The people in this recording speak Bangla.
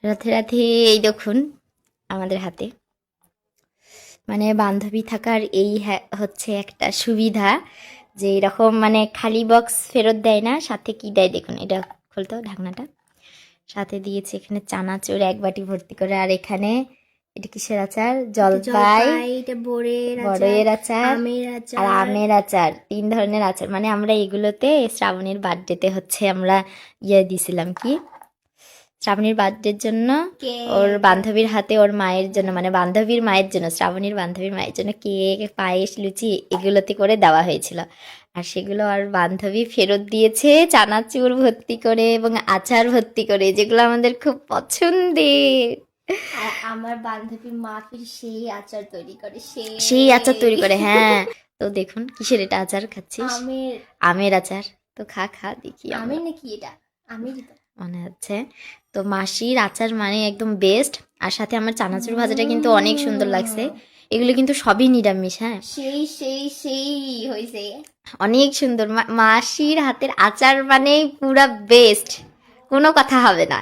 রাতে রাতে এই দেখুন আমাদের হাতে মানে বান্ধবী থাকার এই হচ্ছে একটা সুবিধা যে এরকম মানে খালি বক্স ফেরত দেয় না, সাথে কি দেয় দেখুন, এটা খুলতো ঢাকনাটা, সাথে দিয়েছে এখানে চানাচুর এক বাটি ভর্তি করে, আর এখানে এটা কিসের আচার, জলপাই, এটা বড়ের বড়ের আচার আমের আর আচার। আমের আচার, 3 ধরনের আচার। মানে আমরা এগুলোতে শ্রাবণীর বার্থডেতে হচ্ছে আমরা ইয়ে দিছিলাম কি, শ্রাবণীর বার্থডের জন্য ওর বান্ধবীর হাতে ওর মায়ের জন্য মানে বান্ধবীর মায়ের জন্য শ্রাবণীর বান্ধবীর মায়ের জন্য কেক, পায়েস, লুচি এগুলোতে করে দেওয়া হয়েছিল। আর সেগুলো আর বান্ধবী ফেরত দিয়েছে চানাচুর ভর্তি করে এবং আচার ভর্তি করে, যেগুলো আমাদের খুব পছন্দের। আর আমার বান্ধবী মাফির সেই আচার তৈরি করে, সেই আচার তৈরি করে, হ্যাঁ। তো দেখুন কিসের এটা আচার খাচ্ছিস? আমের। আমের আচার। তো খা খা দেখি। আমের নাকি এটা? আমেরই তো মনে হচ্ছে। তো মাসির আচার মানে একদম বেস্ট। আর সাথে আমার চানাচুর ভাজাটা কিন্তু অনেক সুন্দর লাগছে। এগুলো কিন্তু সবই নিরামিষ, হ্যাঁ। সেই সেই সেই হয়েছে। অনেক সুন্দর। মাসির হাতের আচার মানে পুরা বেস্ট, কোনো কথা হবে না।